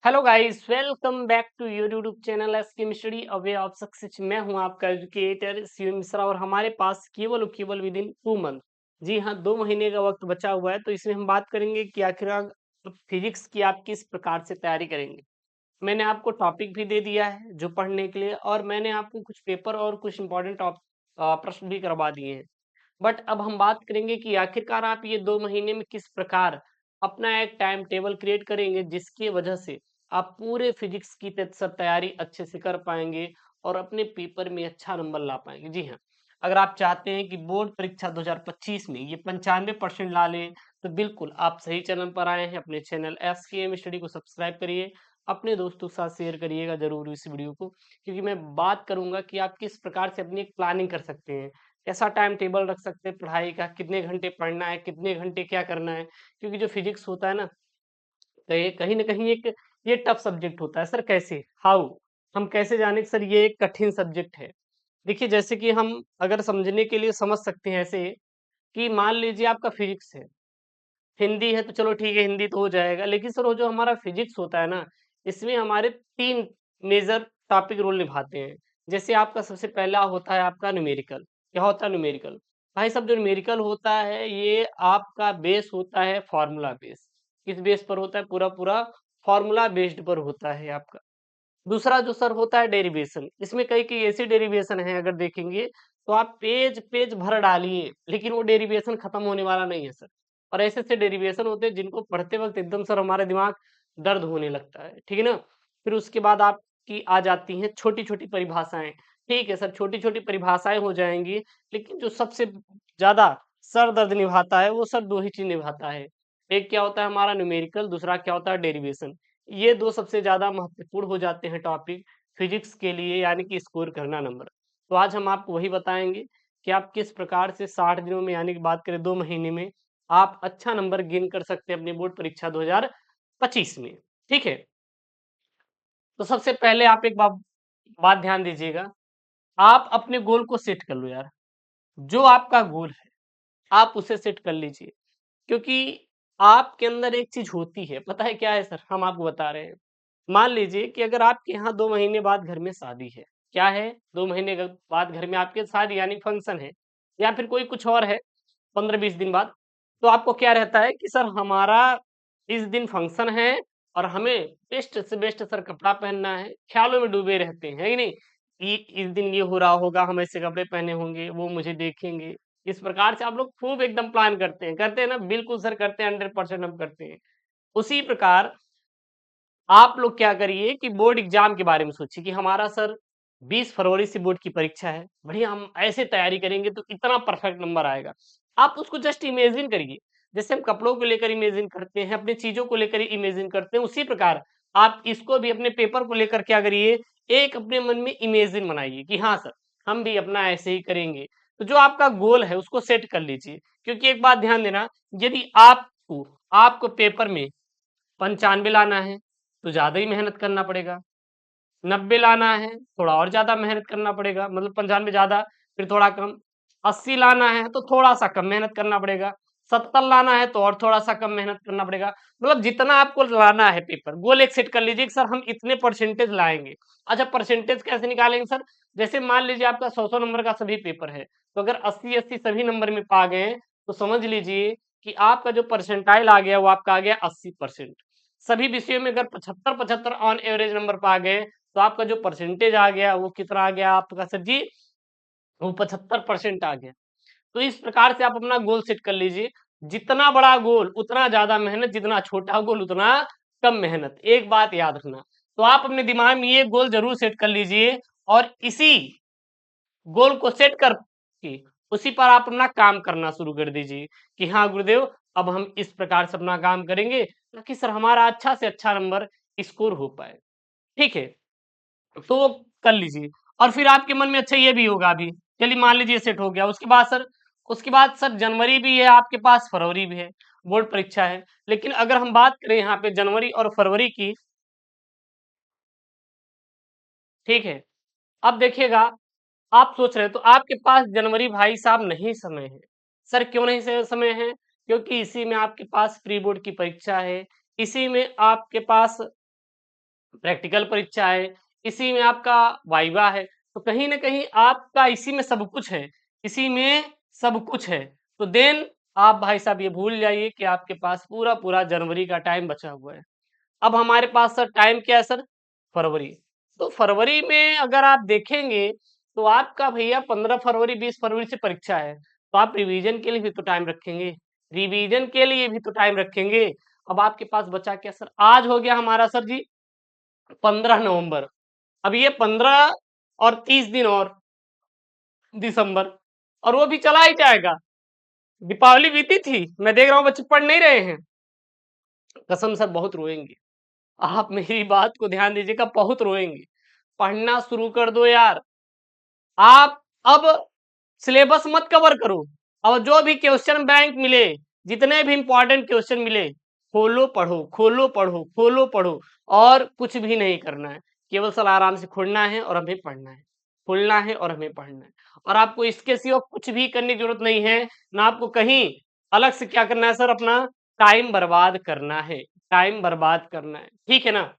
Hello guys, welcome back to your YouTube channel S chemistry a way of success. मैं हूं आपका educator Shiv Mishra और हमारे पास केवल और केवल विद इन 2 मंथ, जी हाँ, 2 महीने का वक्त बचा हुआ है। तो इसमें हम बात करेंगे कि आखिर फिजिक्स की आप किस प्रकार से तैयारी करेंगे। मैंने आपको टॉपिक भी दे दिया है जो पढ़ने के लिए, और मैंने आपको कुछ पेपर और कुछ इंपॉर्टेंट प्रश्न भी करवा दिए हैं। बट अब हम बात करेंगे कि आखिरकार आप ये 2 महीने में किस प्रकार अपना एक टाइम टेबल क्रिएट करेंगे, जिसकी वजह से आप पूरे फिजिक्स की तैयारी अच्छे से कर पाएंगे और अपने पेपर में अच्छा नंबर ला पाएंगे। जी हाँ, अगर आप चाहते हैं कि बोर्ड परीक्षा 2025 में ये 95% ला लें, तो बिल्कुल आप सही चैनल पर आए हैं। अपने चैनल एसकेएम स्टडी को सब्सक्राइब करिए, अपने दोस्तों के साथ शेयर करिएगा जरूर इस वीडियो को, क्योंकि मैं बात करूंगा कि आप किस प्रकार से अपनी एक प्लानिंग कर सकते हैं, कैसा टाइम टेबल रख सकते हैं पढ़ाई का, कितने घंटे पढ़ना है, कितने घंटे क्या करना है। क्योंकि जो फिजिक्स होता है ना, तो ये कहीं न कहीं एक ये टफ सब्जेक्ट होता है। सर कैसे? हाउ? हम कैसे जाने कि सर ये एक कठिन सब्जेक्ट है? देखिए, जैसे कि हम अगर समझने के लिए समझ सकते हैं ऐसे, कि मान लीजिए आपका फिजिक्स है, हिंदी है तो चलो ठीक है, हिंदी तो हो जाएगा। लेकिन सर वो जो हमारा फिजिक्स होता है ना, इसमें हमारे 3 मेजर टॉपिक रोल निभाते हैं। जैसे आपका सबसे पहला होता है आपका न्यूमेरिकल। क्या होता है न्यूमेरिकल? भाई साहब, जो न्यूमेरिकल होता है ये आपका बेस होता है फार्मूला बेस। किस बेस पर होता है? पूरा-पूरा फार्मूला बेस्ड पर होता है आपका। दूसरा जो सर होता है डेरिवेशन। इसमें कई-कई ऐसी डेरिवेशन है, अगर देखेंगे तो आप पेज-पेज भर डालिए, लेकिन वो डेरिवेशन खत्म होने वाला नहीं है सर। और ऐसे-ऐसे डेरिवेशन होते हैं जिनको पढ़ते वक़्त एकदम सर हमारा दिमाग दर्द होने लगता है, ठीक है ना? फिर उसके बाद आपकी आ जाती हैं छोटी-छोटी परिभाषाएँ। ठीक है सर, छोटी-छोटी परिभाषाएँ हो जाएँगी, लेकिन जो सबसे ज़्यादा सर दर्द निभाता है, वो सर 2 ही चीज़ निभाता है। एक क्या होता है हमारा न्यूमेरिकल, दूसरा क्या होता है डेरिवेशन। ये 2 सबसे ज़्यादा महत्वपूर्ण हो जाते हैं टॉपिक फिजिक्स के लिए, यानी कि स्कोर करना नंबर। तो आज हम आपको वही बताएँगे कि आप किस प्रकार से 60 दिनों में, यानी कि बात करें 2 महीने में, आप अच्छा नंबर गेन कर सकते हैं अपनी बोर्ड परीक्षा 2025 में। ठीक है? तो सबसे पहले आप एक बात ध्यान दीजिएगा, आप अपने गोल को सेट कर लो यार। जो आपका गोल है, आप उसे सेट कर लीजिए। क्योंकि आपके अंदर एक चीज़ होती है, पता है क्या है सर? हम आपको बता रहे हैं। मान लीजिए कि अगर आपके यहाँ 2 महीने बाद घर में शादी है, क्या है? 2 महीने बाद घर में आपके शादी यानी फंक्शन है, या फिर कोई कुछ और है 15-20 दिन बाद, तो आपको क्या रहता है कि सर हमारा इस दिन फंक्शन है और हमें बेस्ट से बेस्ट सर कपड़ा पहनना है, ख्यालों में डूबे रहते हैं, है कि नहीं? कि इस दिन ये हो रहा होगा, हम ऐसे कपड़े पहने होंगे, वो मुझे देखेंगे। इस प्रकार से आप लोग खूब एकदम प्लान करते हैं ना? बिल्कुल सर करते हैं, 100% हम करते हैं। उसी प्रकार आप लोग क्या करिए कि बोर्ड एग्जाम के बारे में सोचिए कि हमारा सर 20 फरवरी से बोर्ड की परीक्षा है। बढ़िया, हम ऐसे तैयारी करेंगे तो इतना परफेक्ट नंबर आएगा। आप उसको जस्ट इमेजिन करिए। जैसे हम कपड़ों को लेकर इमेजिन करते हैं, अपनी चीज़ों को लेकर इमेजिन करते हैं, उसी प्रकार आप इसको भी अपने पेपर को लेकर क्या करिए, एक अपने मन में इमेजिन बनाइए कि हाँ सर, हम भी अपना ऐसे ही करेंगे। तो जो आपका गोल है उसको सेट कर लीजिए। क्योंकि एक बात ध्यान देना, यदि आपको आपको पेपर में 95 लाना है, तो ज़्यादा ही मेहनत करना पड़ेगा। 90 लाना है, थोड़ा और ज़्यादा मेहनत करना पड़ेगा, मतलब 95 ज़्यादा, फिर थोड़ा कम। 80 लाना है, तो थोड़ा-सा कम मेहनत करना पड़ेगा। 70 लाना है, तो और थोड़ा-सा कम मेहनत करना पड़ेगा। मतलब जितना आपको लाना है पेपर, गोल एक सेट कर लीजिए कि सर हम इतने परसेंटेज लाएँगे। अच्छा, परसेंटेज कैसे निकालेंगे सर? जैसे मान लीजिए आपका 100-100 नंबर का सभी पेपर है, तो अगर 80-80 सभी नंबर में पा गए, तो समझ लीजिए कि आपका जो परसेंटाइल आ गया, वो आपका आ गया 80%। सभी विषयों में अगर 75-75 ऑन एवरेज नंबर पा गए, तो आपका जो परसेंटेज आ गया वो कितना आ गया आपका सर जी? वो 75% आ गया। तो इस प्रकार से आप अपना गोल सेट कर लीजिए। जितना बड़ा गोल उतना ज़्यादा मेहनत, जितना छोटा गोल उतना कम मेहनत। एक बात याद रखना। तो आप अपने दिमाग में ये गोल ज़रूर सेट कर लीजिए, और इसी गोल को सेट करके उसी पर आप अपना काम करना शुरू कर दीजिए कि हाँ गुरुदेव, अब हम इस प्रकार से अपना काम करेंगे ताकि सर हमारा अच्छा से अच्छा नंबर स्कोर हो पाए। ठीक है? तो वो कर लीजिए। और फिर आपके मन में अच्छा ये भी होगा अभी, चलिए मान लीजिए सेट हो गया, उसके बाद सर जनवरी भी है आपके पास, फरवरी भी है, बोर्ड परीक्षा है। लेकिन अगर हम बात करें यहाँ पे जनवरी और फरवरी की, ठीक है? अब देखिएगा, आप सोच रहे हैं तो आपके पास जनवरी भाई साहब नहीं समय है। सर क्यों नहीं समय है? क्योंकि इसी में आपके पास प्री बोर्ड की परीक्षा है, इसी में आपके पास प्रैक्टिकल परीक्षा है, इसी में आपका वाइवा है, तो कहीं ना कहीं आपका इसी में सब कुछ है, इसी में सब कुछ है। तो देन आप भाई साहब ये भूल जाइए कि आपके पास पूरा पूरा जनवरी का टाइम बचा हुआ है। अब हमारे पास सर टाइम क्या है सर? फरवरी। तो फरवरी में अगर आप देखेंगे तो आपका भैया 15 फरवरी 20 फरवरी से परीक्षा है, तो आप रिवीजन के लिए भी तो टाइम रखेंगे, रिवीजन के लिए भी तो टाइम रखेंगे। अब आपके पास बचा क्या सर? आज हो गया हमारा सर जी 15 नवंबर। अब ये 15 और 30 दिन और दिसंबर, और वो भी चला ही जाएगा। दीपावली बीती थी, मैं देख रहा हूँ बच्चे पढ़ नहीं रहे हैं। कसम सर बहुत रोएंगे, आप मेरी बात को ध्यान दीजिएगा, बहुत रोएंगे। पढ़ना शुरू कर दो यार। आप अब सिलेबस मत कवर करो, और जो भी क्वेश्चन बैंक मिले, जितने भी इंपॉर्टेंट क्वेश्चन मिले, खोलो पढ़ो, खोलो पढ़ो, खोलो पढ़ो, और कुछ भी नहीं करना है। केवल सर आराम से खोलना है और हमें पढ़ना है, खोलना है और हमें पढ़ना है। और आपको इसके सिवा कुछ भी करने की जरूरत नहीं है, ना आपको कहीं अलग से क्या करना है सर, अपना टाइम बर्बाद करना है, टाइम बर्बाद करना है, ठीक है ना।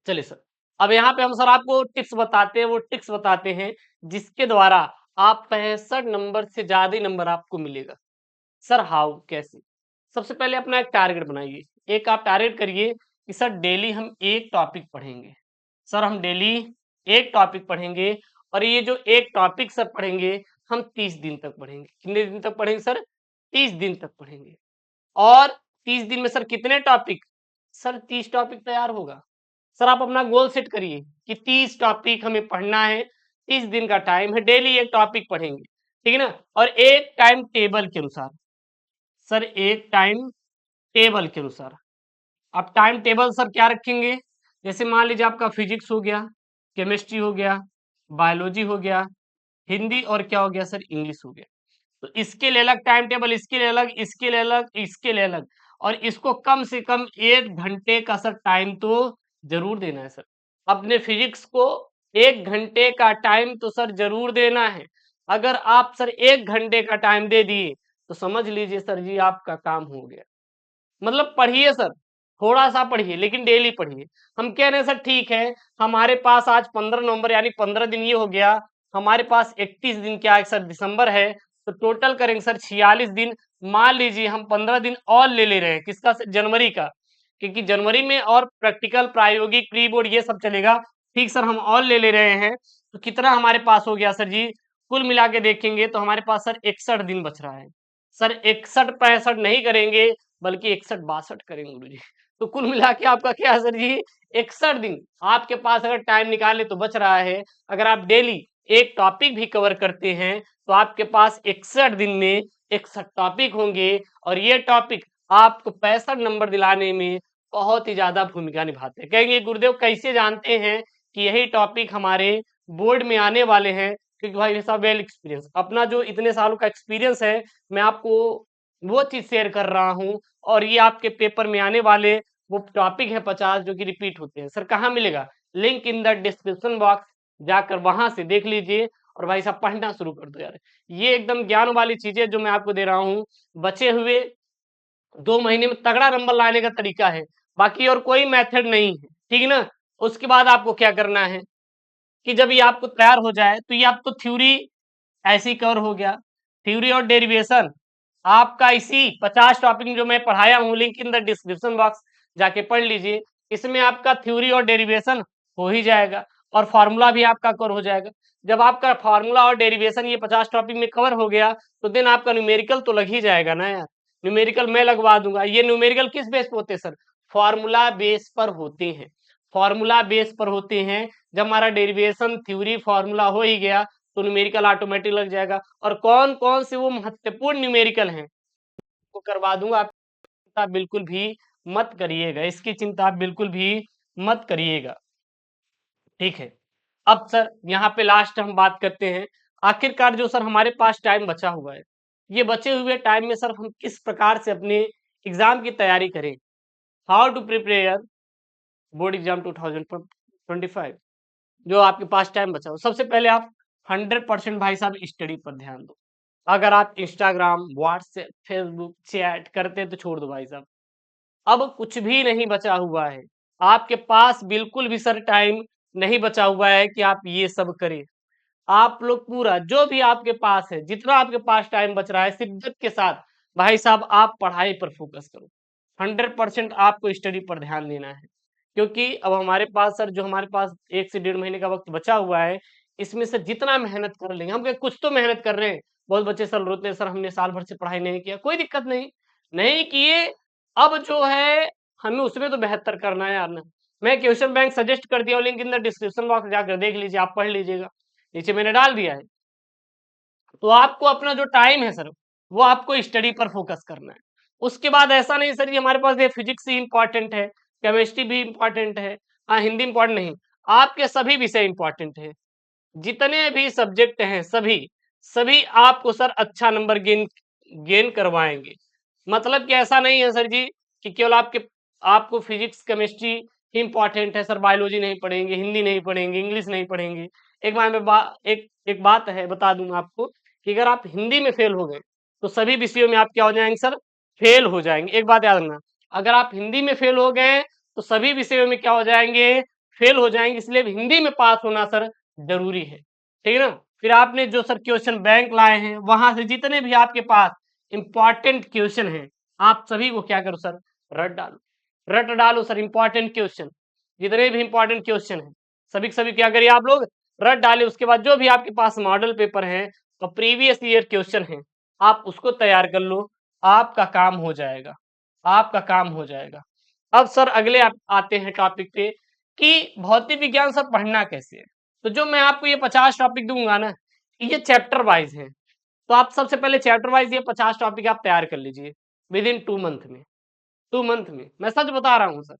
चलिए सर, अब यहाँ पे हम सर आपको टिप्स बताते हैं, वो टिप्स बताते हैं जिसके द्वारा आप 65 नंबर से ज्यादा ही नंबर आपको मिलेगा। सर हाउ, कैसे? सबसे पहले अपना एक टारगेट बनाइए, एक आप टारगेट करिए कि सर डेली हम एक टॉपिक पढ़ेंगे। सर हम डेली एक टॉपिक पढ़ेंगे, और ये जो एक टॉपिक सर पढ़ेंगे, हम 30 दिन तक पढ़ेंगे। कितने दिन तक पढ़ेंगे सर? 30 दिन तक पढ़ेंगे। और 30 दिन में सर कितने टॉपिक? सर 30 टॉपिक तैयार होगा। सर आप अपना गोल सेट करिए कि 30 टॉपिक हमें पढ़ना है, 30 दिन का टाइम है, डेली एक टॉपिक पढ़ेंगे, ठीक है ना। और एक टाइम टेबल के अनुसार, सर एक टाइम टेबल के अनुसार। आप टाइम टेबल सर क्या रखेंगे? जैसे मान लीजिए आपका फिजिक्स हो गया, केमिस्ट्री हो गया, बायोलॉजी हो गया, हिंदी, और क्या हो गया सर, इंग्लिश हो गया। तो इसके लिए अलग टाइम टेबल, इसके लिए अलग, इसके लिए अलग, इसके लिए अलग, और इसको कम से कम 1 घंटे का सर टाइम तो जरूर देना है सर। अपने फिजिक्स को 1 घंटे का टाइम तो सर जरूर देना है। अगर आप सर 1 घंटे का टाइम दे दिए तो समझ लीजिए सर जी आपका काम हो गया। मतलब पढ़िए सर, थोड़ा सा पढ़िए, लेकिन डेली पढ़िए। हम कह रहे हैं सर ठीक है, हमारे पास आज 15 नवंबर यानी 15 दिन ये हो गया, हमारे पास 31 दिन क्या है सर, दिसंबर है, तो टोटल करेंगे सर 46 दिन। मान लीजिए हम 15 दिन और ले रहे हैं, किसका सर? जनवरी का, क्योंकि जनवरी में और प्रैक्टिकल, प्रायोगिक, प्री बोर्ड ये सब चलेगा। ठीक सर, हम और ले रहे हैं, तो कितना हमारे पास हो गया सर जी? कुल मिला के देखेंगे तो हमारे पास सर 61 दिन बच रहा है। सर 61 65 नहीं करेंगे, बल्कि 61 62 करेंगे गुरुजी। तो कुल मिला के आपका क्या है सर जी? 61 दिन आपके पास अगर टाइम निकाले तो बच रहा है। अगर आप डेली एक टॉपिक भी कवर करते हैं तो आपके पास 61 दिन में 61 टॉपिक होंगे, और ये टॉपिक आपको 65 नंबर दिलाने में बहुत ही ज्यादा भूमिका निभाते हैं। कहेंगे गुरुदेव कैसे जानते हैं कि यही टॉपिक हमारे बोर्ड में आने वाले हैं? क्योंकि भाई साहब वेल एक्सपीरियंस, अपना जो इतने सालों का एक्सपीरियंस है, मैं आपको वो चीज शेयर कर रहा हूँ, और ये आपके पेपर में आने वाले वो टॉपिक है 50 जो कि रिपीट होते हैं। सर कहाँ मिलेगा? Link in the description box, जाकर वहां से देख लीजिए, और भाई साहब पढ़ना शुरू कर दो यार। ये एकदम ज्ञान वाली चीजें जो मैं आपको दे रहा हूँ, बचे हुए 2 महीने में तगड़ा नंबर लाने का तरीका है, बाकी और कोई मेथड नहीं है, ठीक है ना। उसके बाद आपको क्या करना है कि जब ये आपको तैयार हो जाए तो ये आपको थ्योरी ऐसे ही कवर हो गया। थ्योरी और डेरिवेशन आपका इसी 50 टॉपिक जो मैं पढ़ाया हूँ, link in the description box, जाके पढ़ लीजिए। इसमें आपका थ्योरी और डेरिवेशन हो ही जाएगा, और फॉर्मूला भी आपका कवर हो जाएगा। जब आपका फॉर्मूला और डेरिवेशन ये 50 टॉपिक में कवर हो गया, तो देन आपका न्यूमेरिकल तो लग ही जाएगा ना यार। न्यूमेरिकल मैं लगवा दूंगा। ये न्यूमेरिकल किस बेस पे होते हैं सर? फॉर्मूला बेस पर होते हैं, फॉर्मूला बेस पर होते हैं। जब हमारा डेरिवेशन, थ्योरी, फॉर्मूला हो ही गया, तो न्यूमेरिकल ऑटोमेटिक लग जाएगा। और कौन कौन से वो महत्वपूर्ण न्यूमेरिकल हैं वो करवा दूंगा। आप चिंता बिल्कुल भी मत करिएगा, इसकी चिंता आप बिल्कुल भी मत करिएगा, ठीक है। अब सर यहाँ पे लास्ट हम बात करते हैं, आखिरकार जो सर हमारे पास टाइम बचा हुआ है, ये बचे हुए टाइम में सर हम किस प्रकार से अपने एग्जाम की तैयारी करें। How to prepare board exam 2025, जो आपके पास टाइम बचा हो। सबसे पहले आप 100% भाई साहब स्टडी पर ध्यान दो। अगर आप इंस्टाग्राम, व्हाट्सएप, फेसबुक, चैट करते हैं तो छोड़ दो भाई साहब, अब कुछ भी नहीं बचा हुआ है। आपके पास बिल्कुल भी सर टाइम नहीं बचा हुआ है कि आप ये सब करें। आप लोग पूरा जो भी आपके पास है, जितना आपके पास टाइम बच रहा है, शिद्दत के साथ भाई साहब आप पढ़ाई पर फोकस करो। 100% आपको स्टडी पर ध्यान देना है, क्योंकि अब हमारे पास सर जो हमारे पास 1 से 1.5 महीने का वक्त बचा हुआ है, इसमें से जितना मेहनत कर लेंगे, हम क्या कुछ तो मेहनत कर रहे हैं। बहुत बच्चे सर रोते हैं, सर हमने साल भर से पढ़ाई नहीं किया, कोई दिक्कत नहीं, नहीं किए, अब जो है हमें उसमें तो बेहतर करना है यार ना। मैं क्वेश्चन बैंक सजेस्ट कर दिया, link in the description box जाकर देख लीजिए, आप पढ़ लीजिएगा, नीचे मैंने डाल दिया है। तो आपको अपना जो टाइम है सर, वो आपको स्टडी पर फोकस करना है। उसके बाद ऐसा नहीं सर, ये हमारे पास ये फिजिक्स ही इंपॉर्टेंट है, केमिस्ट्री भी इंपॉर्टेंट है, हाँ हिंदी इंपॉर्टेंट नहीं, आपके सभी विषय इंपॉर्टेंट है। जितने भी सब्जेक्ट हैं सभी सभी आपको सर अच्छा नंबर गेन गेन करवाएंगे। मतलब कि ऐसा नहीं है सर जी कि केवल आपको फिजिक्स केमिस्ट्री ही इंपॉर्टेंट है सर, बायोलॉजी नहीं पढ़ेंगे, हिंदी नहीं पढ़ेंगे, इंग्लिश नहीं पढ़ेंगे। एक बार मैं एक बात है बता दूं आपको कि अगर आप हिंदी में फेल हो गए तो सभी विषयों में आप क्या हो जाएंगे सर, फेल हो जाएंगे। एक बात याद रखना, अगर आप हिंदी में फेल हो गए तो सभी विषयों में क्या हो जाएंगे, फेल हो जाएंगे। इसलिए हिंदी में पास होना सर जरूरी है, ठीक है ना। फिर आपने जो सर क्वेश्चन बैंक लाए हैं, वहां से जितने भी आपके पास इंपॉर्टेंट क्वेश्चन हैं, आप सभी को क्या करो सर, रट डालो, रट डालो सर। इंपॉर्टेंट क्वेश्चन जितने भी इंपॉर्टेंट क्वेश्चन हैं सभी के सभी क्या करिए आप लोग, रट डाले। उसके बाद जो भी आपके पास मॉडल पेपर है और प्रीवियस ईयर क्वेश्चन है, आप उसको तैयार कर लो, आपका काम हो जाएगा, आपका काम हो जाएगा। अब सर अगले आप आते हैं टॉपिक पे कि भौतिक विज्ञान सर पढ़ना कैसे है। तो जो मैं आपको ये 50 टॉपिक दूंगा ना, ये चैप्टर वाइज है। तो आप सबसे पहले चैप्टर वाइज ये 50 टॉपिक आप तैयार कर लीजिए विद इन 2 मंथ में। 2 मंथ में मैं सच बता रहा हूँ सर,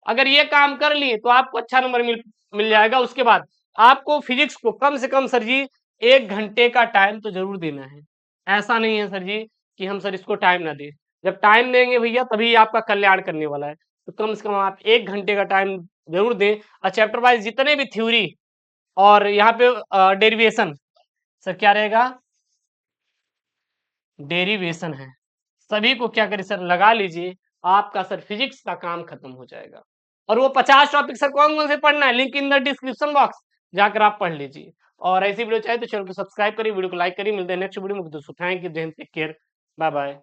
अगर ये काम कर लिए तो आपको अच्छा नंबर मिल मिल जाएगा। उसके बाद आपको फिजिक्स को कम से कम सर जी 1 घंटे का टाइम तो जरूर देना है। ऐसा नहीं है सर जी कि हम सर इसको टाइम ना दें, जब टाइम देंगे भैया तभी आपका कल्याण करने वाला है। तो कम से कम आप 1 घंटे का टाइम जरूर दें। और चैप्टर वाइज जितने भी थ्योरी और यहाँ पे डेरिवेशन सर क्या रहेगा, डेरिवेशन है, सभी को क्या करें सर लगा लीजिए, आपका सर फिजिक्स का काम खत्म हो जाएगा। और वो 50 टॉपिक सर कौन कौन से पढ़ना है, link in the description box जाकर आप पढ़ लीजिए। और ऐसी वीडियो चाहिए तो चैनल को सब्सक्राइब करिए, वीडियो को लाइक करिए। मिलते हैं नेक्स्ट वीडियो में दोस्तों, thank you, take care, bye bye.